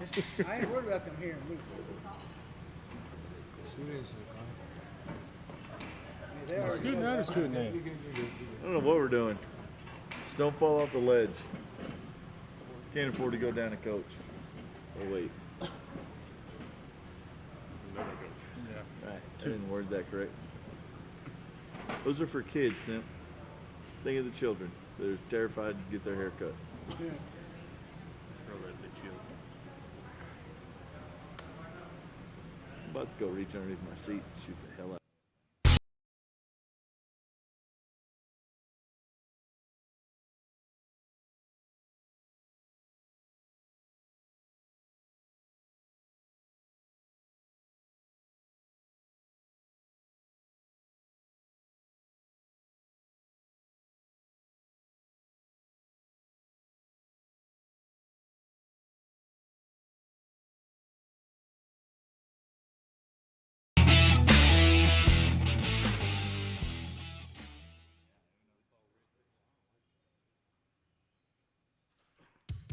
I ain't worried about them hearing me. Scooting out or scooting in? I don't know what we're doing. Just don't fall off the ledge. Can't afford to go down a coach. Oh wait. Yeah. Right. I didn't word that correct. Those are for kids, Simp. Think of the children. They're terrified to get their hair cut. Throw that bitch in. I'm about to go reach underneath my seat and shoot the hell out.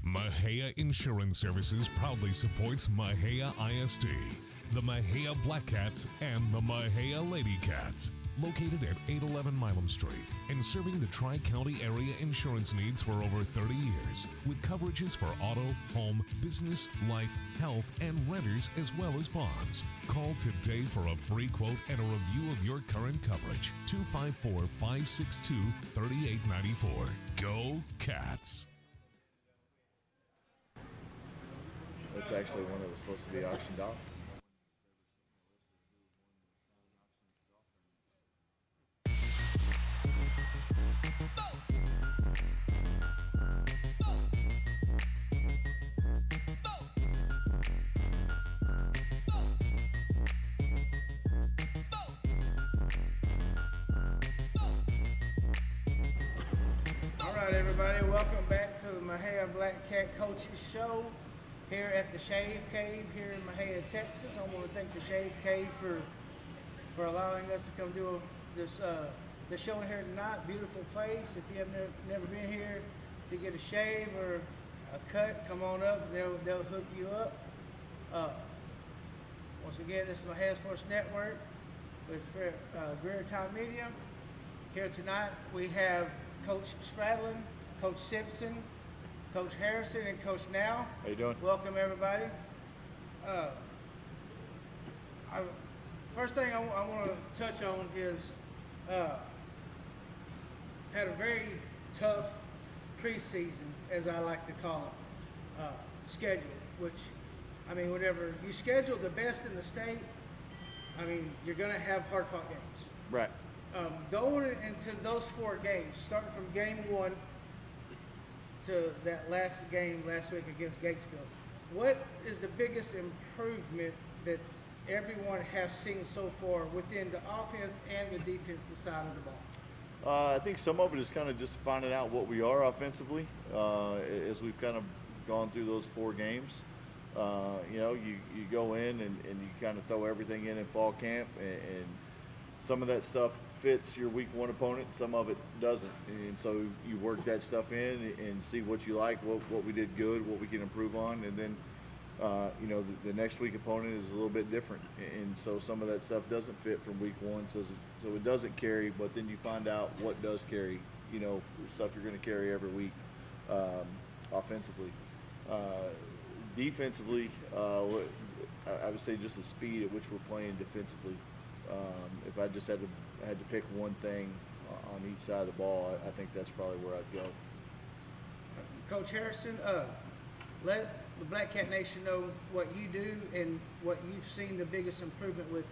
Mexia Insurance Services proudly supports Mexia ISD, the Mexia Black Cats, and the Mexia Lady Cats. Located at 811 Milam Street and serving the Tri-County area insurance needs for over 30 years, with coverages for auto, home, business, life, health, and renters, as well as bonds. Call today for a free quote and a review of your current coverage. 254-562-3894. Go Cats! That's actually one that was supposed to be auctioned off. All right, everybody, welcome back to the Mexia Black Cat Coaches Show here at the Shave Cave here in Mexia, Texas. I want to thank the Shave Cave for allowing us to come do this show here tonight. Beautiful place. If you have never been here to get a shave or a cut, come on up. They'll hook you up. Once again, this is Mexia Sports Network with Greer Time Media. Here tonight we have Coach Spradlin, Coach Simpson, Coach Harrison, and Coach Now. How you doing? Welcome, everybody. First thing I want to touch on is had a very tough preseason, as I like to call it, schedule, which, I mean, whenever you schedule the best in the state, I mean, you're going to have hard-fought games. Right. Going into those 4 games, starting from game 1 to that last game last week against Gatesville, what is the biggest improvement that everyone has seen so far within the offense and the defensive side of the ball? I think some of it is kind of just finding out what we are offensively as we've kind of gone through those 4 games. You know, you go in and you kind of throw everything in fall camp, and some of that stuff fits your week 1 opponent, some of it doesn't. And so you work that stuff in and see what you like, what we did good, what we can improve on, and then you know, the next week opponent is a little bit different, and so some of that stuff doesn't fit from week 1, so it doesn't carry. But then you find out what does carry, you know, stuff you're going to carry every week offensively. Defensively, I would say just the speed at which we're playing defensively. If I just had to pick one thing on each side of the ball, I think that's probably where I'd go. Coach Harrison, let the Black Cat Nation know what you do and what you've seen the biggest improvement with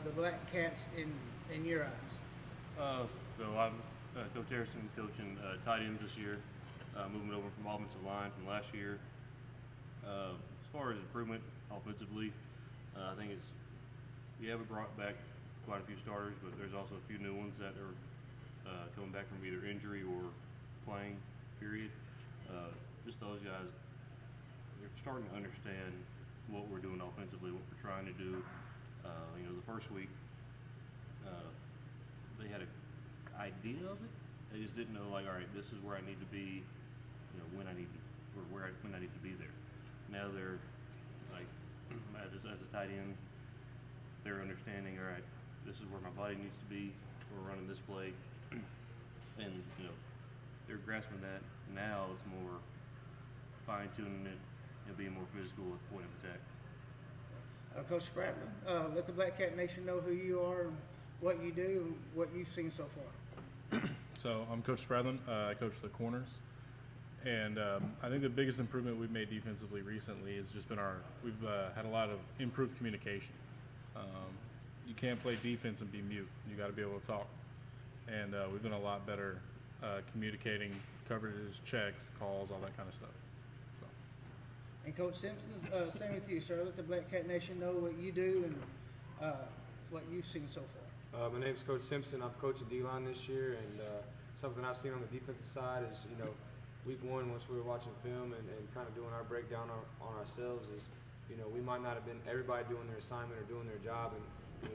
the Black Cats in your eyes. So I'm Coach Harrison, coaching tight ends this year, moving over from offensive line from last year. As far as improvement offensively, I think we have brought back quite a few starters, but there's also a few new ones that are coming back from either injury or playing, period. Just those guys, they're starting to understand what we're doing offensively, what we're trying to do. You know, the first week, they had an idea of it. They just didn't know, like, all right, this is where I need to be, you know, when I need to be there. Now they're as a tight end, they're understanding. All right, this is where my body needs to be. We're running this play, and they're grasping that. Now it's more fine tuning it and being more physical at the point of attack. Coach Spradlin, let the Black Cat Nation know who you are, and what you do, and what you've seen so far. So I'm Coach Spradlin. I coach the corners, and I think the biggest improvement we've made defensively recently has just been we've had a lot of improved communication. You can't play defense and be mute. You got to be able to talk, and we've done a lot better communicating coverages, checks, calls, all that kind of stuff. So. And Coach Simpson, same with you, sir. Let the Black Cat Nation know what you do and what you've seen so far. My name's Coach Simpson. I'm coaching D-line this year, and something I've seen on the defensive side is, week one, once we were watching film and kind of doing our breakdown on ourselves, is, we might not have been everybody doing their assignment or doing their job, and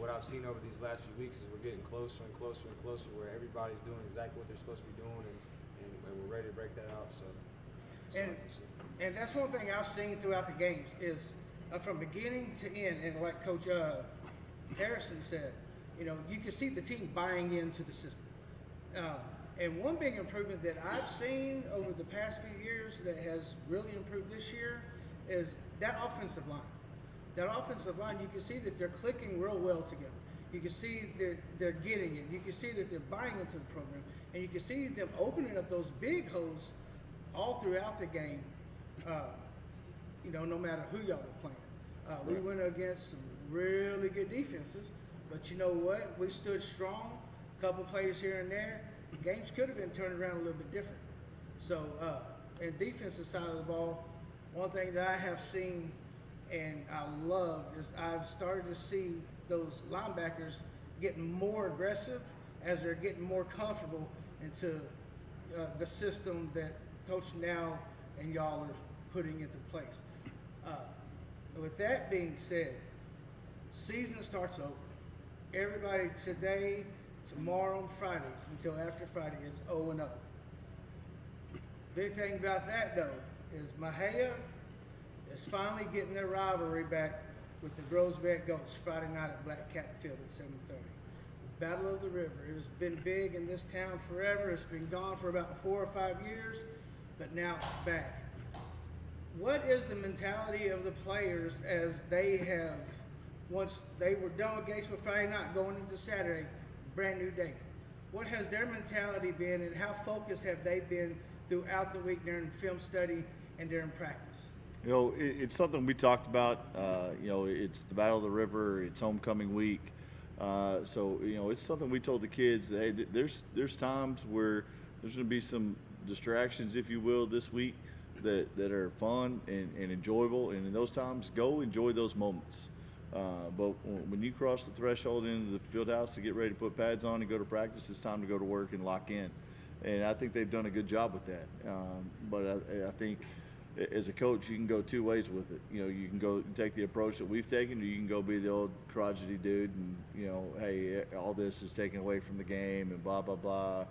what I've seen over these last few weeks is we're getting closer and closer and closer, where everybody's doing exactly what they're supposed to be doing, and we're ready to break that out. So, and that's one thing I've seen throughout the games is from beginning to end, and like Coach Harrison said, you can see the team buying into the system. And one big improvement that I've seen over the past few years that has really improved this year is that offensive line. That offensive line, you can see that they're clicking real well together. You can see they're getting it. You can see that they're buying into the program. And you can see them opening up those big holes all throughout the game, no matter who y'all were playing. We went against some really good defenses, but you know what? We stood strong, a couple plays here and there. Games could have been turned around a little bit different. So, in defensive side of the ball, one thing that I have seen and I love is I've started to see those linebackers getting more aggressive as they're getting more comfortable into the system that Coach Now and y'all are putting into place. With that being said, season starts over. Everybody today, tomorrow, and Friday, until after Friday, is 0-0. Big thing about that, though, is Mexia is finally getting their rivalry back with the Groesbeck Goats Friday night at Black Cat Field at 7:30. Battle of the River. It has been big in this town forever. It's been gone for about 4 or 5 years, but now it's back. What is the mentality of the players as they have, once they were done with Gatesville Friday night, going into Saturday, brand new day? What has their mentality been, and how focused have they been throughout the week during film study and during practice? It's something we talked about. It's the Battle of the River. It's homecoming week. So it's something we told the kids that, hey, there's times where there's going to be some distractions, if you will, this week that are fun and enjoyable. And in those times, go enjoy those moments. But when you cross the threshold into the field house to get ready to put pads on and go to practice, it's time to go to work and lock in. And I think they've done a good job with that. But I think as a coach, you can go two ways with it. You can go take the approach that we've taken, or you can go be the old crotchety dude and, hey, all this is taken away from the game and blah, blah, blah,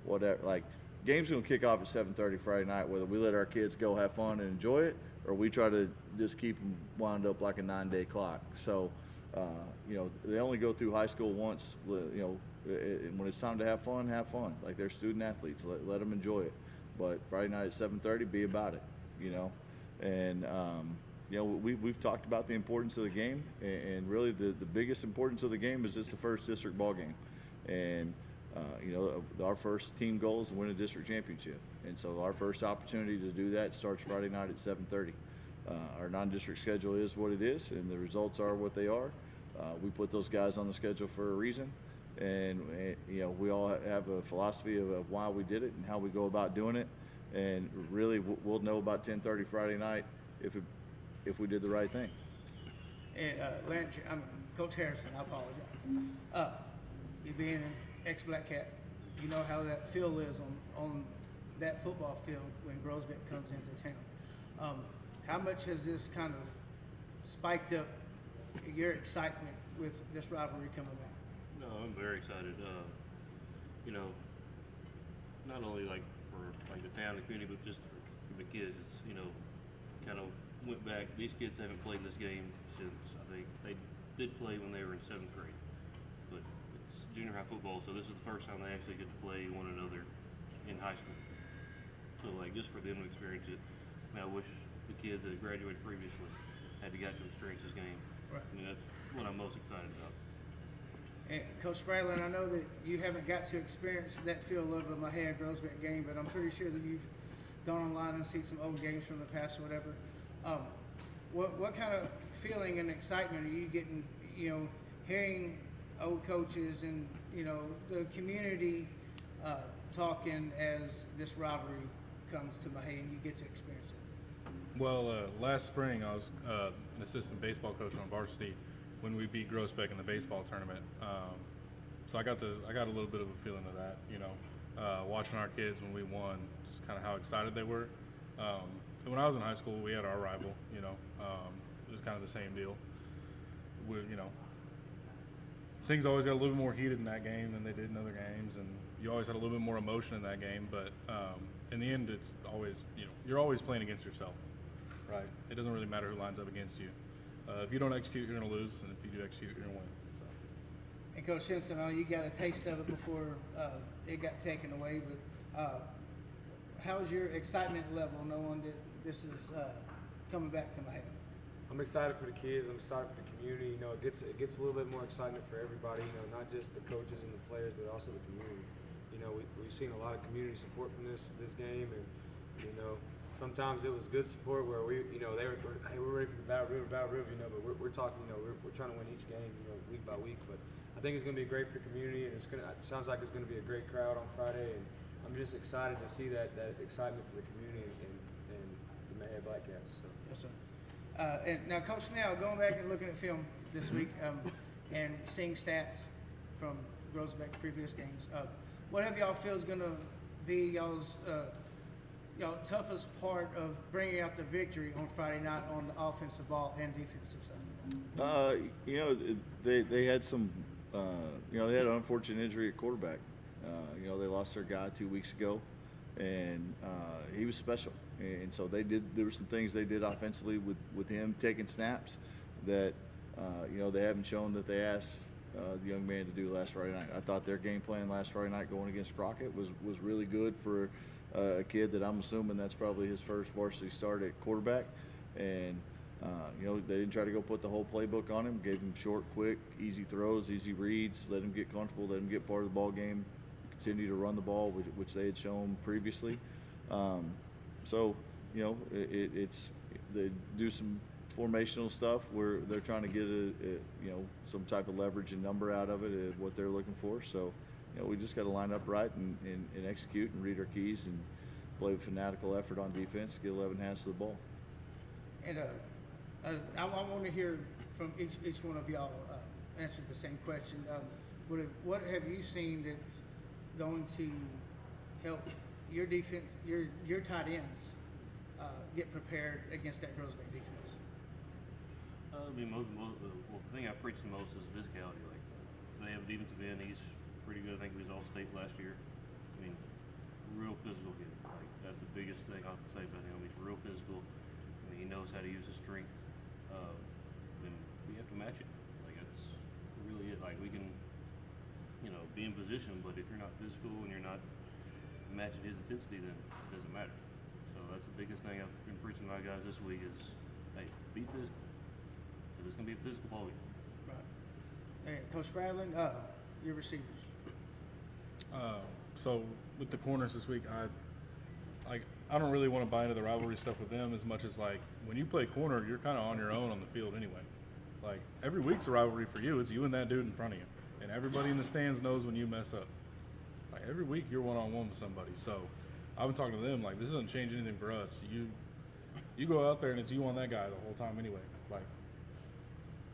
whatever. Like, game's going to kick off at 7:30 Friday night, whether we let our kids go have fun and enjoy it, or we try to just keep them wound up like a 9-day clock. So, they only go through high school once. When it's time to have fun, have fun. Like, they're student athletes. Let them enjoy it. But Friday night at 7:30, be about it. And we've talked about the importance of the game, and really the biggest importance of the game is it's the first district ball game, and our first team goal is to win a district championship, and so our first opportunity to do that starts Friday night at 7:30. Our non-district schedule is what it is, and the results are what they are. We put those guys on the schedule for a reason, and we all have a philosophy of why we did it and how we go about doing it. And really, we'll know about 10:30 Friday night if we did the right thing. And I'm Coach Harrison. I apologize. You being an ex-Black Cat, you know how that feel is on that football field when Groesbeck comes into town. How much has this kind of spiked up your excitement with this rivalry coming back? No, I'm very excited. Not only like for like the town and community, but just for the kids. It's kind of went back. These kids haven't played in this game since, I think they did play when they were in 7th grade, but it's junior high football, so this is the first time they actually get to play one another in high school. So like just for them to experience it, I wish the kids that had graduated previously had got to experience this game. Right. I mean, that's what I'm most excited about. And Coach Spradlin, I know that you haven't got to experience that feel of a Mexia Groesbeck game, but I'm pretty sure that you've gone online and seen some old games from the past or whatever. What kind of feeling and excitement are you getting, hearing old coaches and, the community talking as this rivalry comes to Mexia and you get to experience it? Well, last spring I was an assistant baseball coach on varsity when we beat Groesbeck in the baseball tournament. So I got a little bit of a feeling of that, watching our kids when we won, just kind of how excited they were. And when I was in high school, we had our rival, it was kind of the same deal. Things always got a little bit more heated in that game than they did in other games, and you always had a little bit more emotion in that game. But in the end, it's always, you're always playing against yourself, right? It doesn't really matter who lines up against you. If you don't execute, you're going to lose, and if you do execute, you're going to win. So. And Coach Simpson, you got a taste of it before it got taken away, but how's your excitement level knowing that this is coming back to Mexia? I'm excited for the kids. I'm excited for the community. It gets a little bit more excitement for everybody. Not just the coaches and the players, but also the community. We've seen a lot of community support from this game, and sometimes it was good support where we're ready for the Battle River, but we're talking. We're trying to win each game, week by week. But I think it's going to be great for the community, and it sounds like it's going to be a great crowd on Friday, and I'm just excited to see that excitement for the community and the Mexia Black Cats. So. Yes, sir. And now, Coach Snell, going back and looking at film this week and seeing stats from Groesbeck's previous games, what have y'all feel is going to be y'all's toughest part of bringing out the victory on Friday night on the offensive ball and defensive side? They had some, they had an unfortunate injury at quarterback. They lost their guy 2 weeks ago, and he was special. And so there were some things they did offensively with him taking snaps that, they haven't shown that they asked the young man to do last Friday night. I thought their game plan last Friday night going against Crockett was really good for a kid that I'm assuming that's probably his first varsity start at quarterback. And, they didn't try to go put the whole playbook on him, gave him short, quick, easy throws, easy reads, let him get comfortable, let him get part of the ball game, continue to run the ball, which they had shown previously. It's they do some formational stuff where they're trying to get some type of leverage and number out of it, what they're looking for. So, we just got to line up right and execute and read our keys and play with fanatical effort on defense, get 11 hands to the ball. And I want to hear from each one of y'all answer the same question. What have you seen that's going to help your defense, your tight ends, get prepared against that Groesbeck defense? The thing I preach the most is physicality. Like, they have a defensive end. He's pretty good. I think he was All-State last year. I mean, real physical kid. Like, that's the biggest thing I can say about him. He's real physical. I mean, he knows how to use his strength. And we have to match it. Like, that's really it. Like, we can, be in position, but if you're not physical and you're not matching his intensity, then it doesn't matter. So that's the biggest thing I've been preaching to my guys this week is, hey, be physical. Because it's going to be a physical ball game. Right. And Coach Spradlin, your receivers. So with the corners this week, I don't really want to buy into the rivalry stuff with them as much as like when you play corner, you're kind of on your own on the field anyway. Like every week's a rivalry for you. It's you and that dude in front of you, and everybody in the stands knows when you mess up. Like every week you're one-on-one with somebody. So I've been talking to them like this doesn't change anything for us. You go out there and it's you on that guy the whole time anyway. Like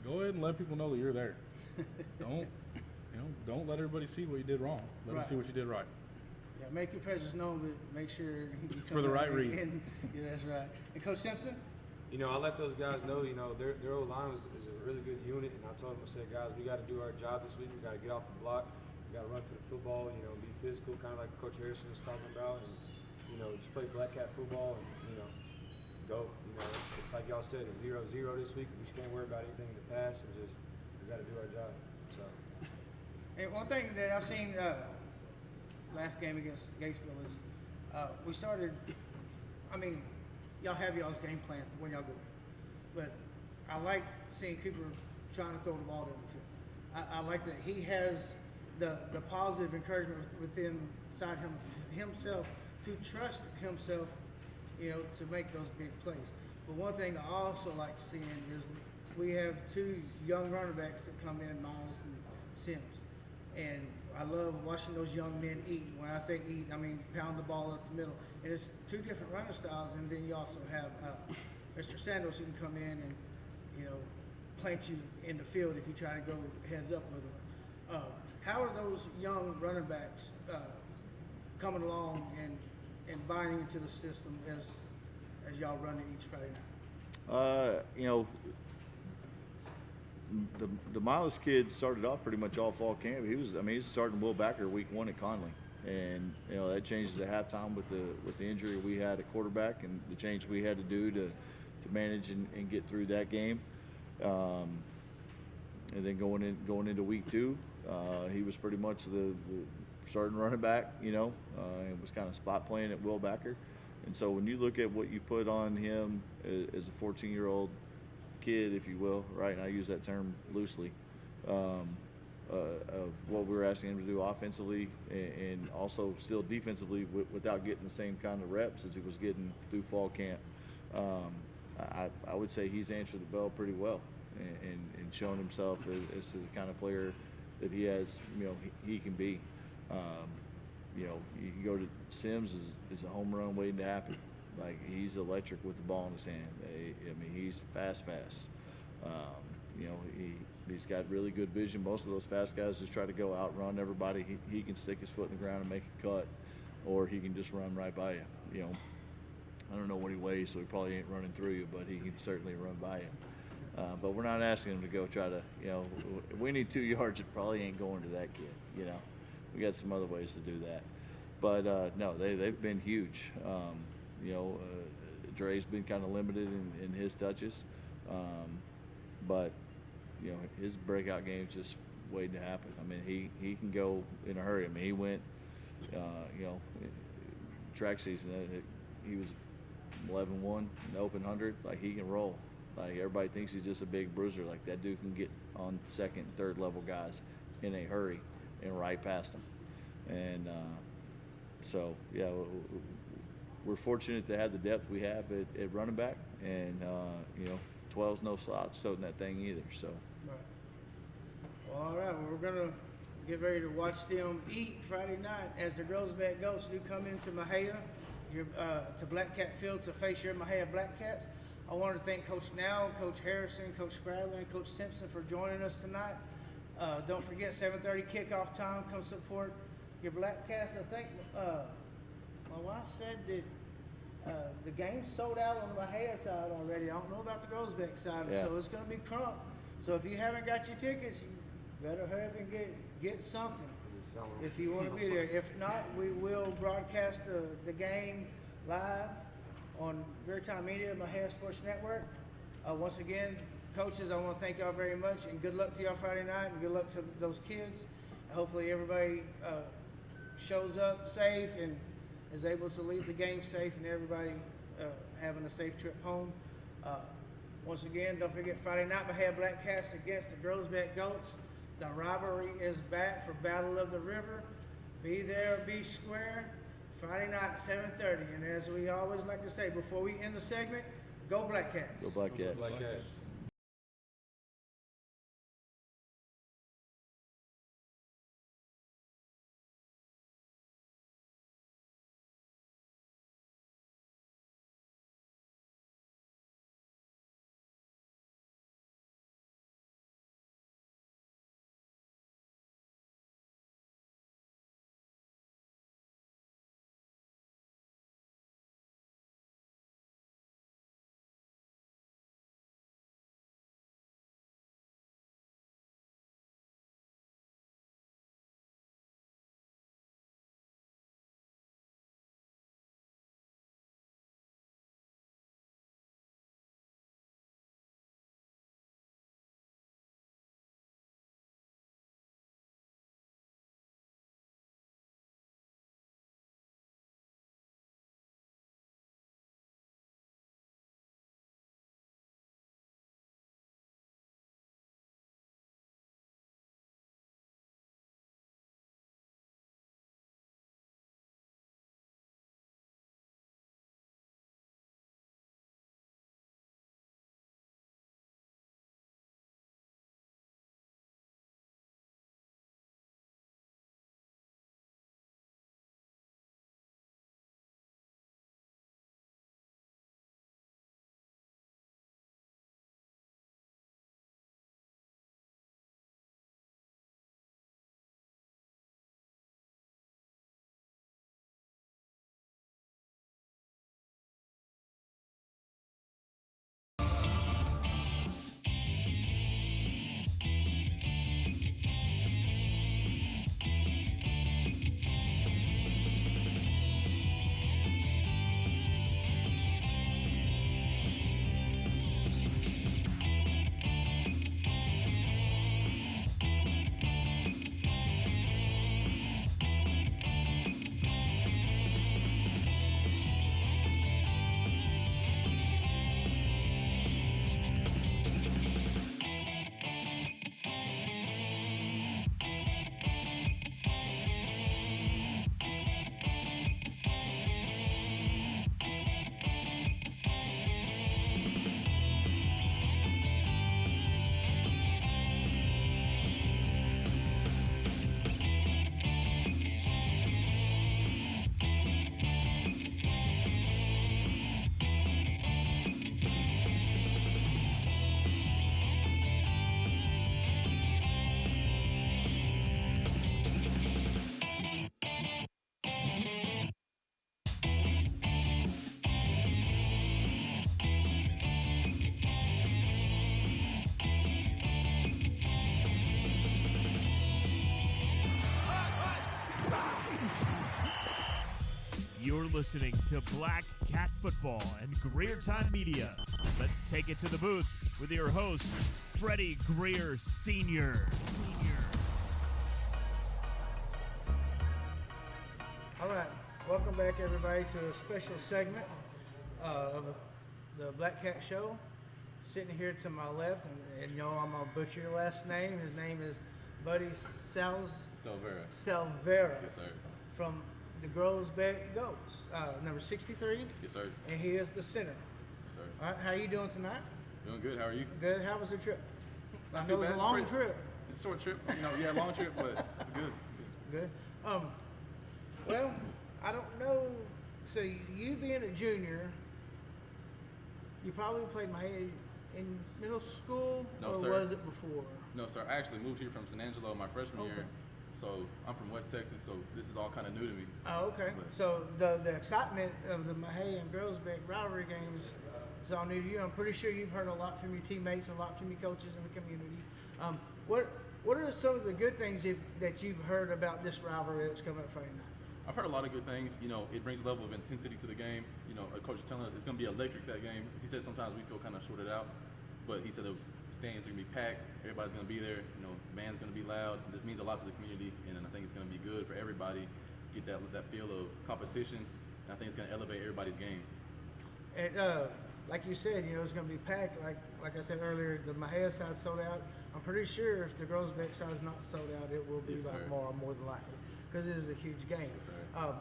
go ahead and let people know that you're there. Don't let everybody see what you did wrong. Let them see what you did right. Yeah, make your presence known, but make sure it's for the right reason. Yeah, that's right. And Coach Simpson? I let those guys know, their O-line is a really good unit, and I told them, I said, guys, we got to do our job this week. We got to get off the block. We got to run to the football, be physical, kind of like Coach Harrison was talking about, and, just play black cat football and, go. it's like y'all said, it's 0-0 this week. We just can't worry about anything in the past, and just we got to do our job. So. And one thing that I've seen last game against Gatesville is we started. I mean, y'all have y'all's game plan when y'all go, but I like seeing Cooper trying to throw the ball down the field. I like that he has the positive encouragement within inside himself to trust himself, to make those big plays. But one thing I also like seeing is we have two young running backs that come in, Miles and Sims. And I love watching those young men eat. When I say eat, I mean pound the ball up the middle. And it's two different running styles. And then you also have Mr. Sanders who can come in and, plant you in the field if you try to go heads up with them. How are those young running backs coming along and buying into the system as y'all run it each Friday night? The Miles kid started off pretty much all fall camp. He's starting Will Backer week 1 at Conley, and that changes at halftime with the injury we had at quarterback and the change we had to do to manage and get through that game. And then going into week 2, he was pretty much the starting running back, and was kind of spot playing at Will Backer. And so when you look at what you put on him as a 14-year-old kid, if you will, right, and I use that term loosely, of what we were asking him to do offensively and also still defensively without getting the same kind of reps as he was getting through fall camp. I would say he's answered the bell pretty well and shown himself as the kind of player that he has, he can be. You can go to Sims is a home run waiting to happen. Like, he's electric with the ball in his hand. He's fast. He's got really good vision. Most of those fast guys just try to go outrun everybody. He can stick his foot in the ground and make a cut, or he can just run right by you. I don't know what he weighs, so he probably ain't running through you, but he can certainly run by you. But we're not asking him to go try to, if we need 2 yards, it probably ain't going to that kid. We got some other ways to do that. But no, they've been huge. Dre's been kind of limited in his touches, but his breakout game's just waiting to happen. He can go in a hurry. He went, track season. He was 11-1 in the open 100. Like, he can roll. Like, everybody thinks he's just a big bruiser. Like, that dude can get on second, third level guys in a hurry and right past them. And so, yeah, we're fortunate to have the depth we have at running back, and 12's no slouch toting that thing either. So. Right. Well, all right. Well, we're gonna get ready to watch them eat Friday night as the girls' back Goats do come into Mexia, to Black Cat Field to face your Mexia Black Cats. I want to thank Coach Now, Coach Harrison, Coach Spradlin, and Coach Simpson for joining us tonight. Don't forget 7:30 kickoff time. Come support your Black Cats. I think my wife said that the game sold out on the Mexia side already. I don't know about the girls' back side, Yeah. so it's going to be crunk. So if you haven't got your tickets, you better hurry up and get something if you want to be there. If not, we will broadcast the game live on Real Time Media, Mexia Sports Network. Once again, coaches, I want to thank y'all very much, and good luck to y'all Friday night, and good luck to those kids. Hopefully everybody shows up safe and is able to leave the game safe, and everybody having a safe trip home. Once again, don't forget Friday night, Mexia Black Cats against the Girls Back Goats. The rivalry is back for Battle of the River. Be there or be square. Friday night, 7:30. And as we always like to say before we end the segment, go Black Cats. Go Black Cats. Black Cats. listening to Black Cat Football and Greer Time Media. Let's take it to the booth with your host, Freddie Greer Sr. All right, welcome back everybody to a special segment of the Black Cat Show. Sitting here to my left, and you know I'm gonna butcher your last name. His name is Buddy Salvera. Salvera. Yes, sir. From the Grosbeck Goats, number 63. Yes, sir. And he is the center. Yes, sir. All right, how you doing tonight? Doing good. How are you? Good. How was the trip? Not I too know it was a bad. long Pretty- trip. It's a short trip. You know, yeah, long trip, but good. Good. Well, I don't know. So you being a junior, you probably played my head in middle school, No, or sir. was it before? No, sir. I actually moved here from San Angelo my freshman year, so I'm from West Texas. So this is all kind of new to me. Oh, okay. But- So the excitement of the Mahey and Grosbeck rivalry games is all new to you. I'm pretty sure you've heard a lot from your teammates, a lot from your coaches in the community. What are some of the good things that you've heard about this rivalry that's coming up Friday night? I've heard a lot of good things. You know, it brings a level of intensity to the game. You know, a coach is telling us it's going to be electric that game. He said sometimes we feel kind of shorted out, but he said the stands are going to be packed. Everybody's going to be there. You know, band's going to be loud. This means a lot to the community, and I think it's going to be good for everybody. Get that feel of competition. And I think it's going to elevate everybody's game. And like you said, you know, it's going to be packed. Like I said earlier, the Mahia side sold out. I'm pretty sure if the Grosbeck side is not sold out, it will be Yes, by sir. tomorrow more than likely, because it is a huge game. Yes, sir.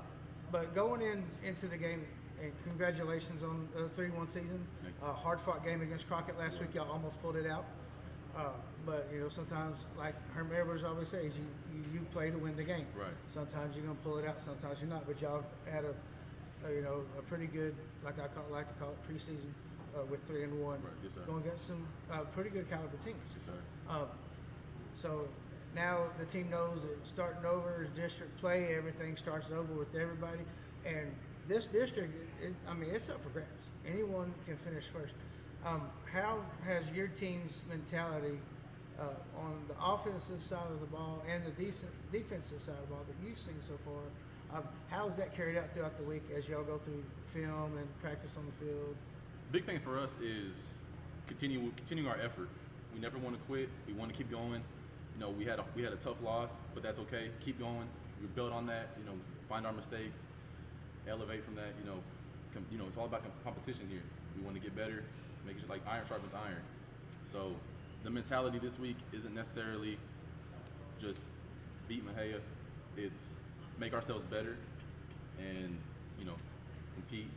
But going into the game, and congratulations on the 3-1 season. Thank you. Hard-fought game against Crockett last week. Y'all almost pulled it out. But you know, sometimes, like Herm Edwards always says, you play to win the game. Right. Sometimes you're gonna pull it out, sometimes you're not. But y'all had a pretty good, like like to call it, preseason with 3-1. Right. Yes, sir. Going against some pretty good caliber teams. Yes, sir. So now the team knows that starting over is district play. Everything starts over with everybody, and this district, it's up for grabs. Anyone can finish first. How has your team's mentality on the offensive side of the ball and the defensive side of the ball that you've seen so far? How is that carried out throughout the week as y'all go through film and practice on the field? Big thing for us is continuing our effort. We never want to quit. We want to keep going. You know, we had a tough loss, but that's okay. Keep going. We build on that. You know, find our mistakes, elevate from that. You know, it's all about competition here. We want to get better, make it like iron sharpens iron. So the mentality this week isn't necessarily just beat Mahia. It's make ourselves better and, you know, compete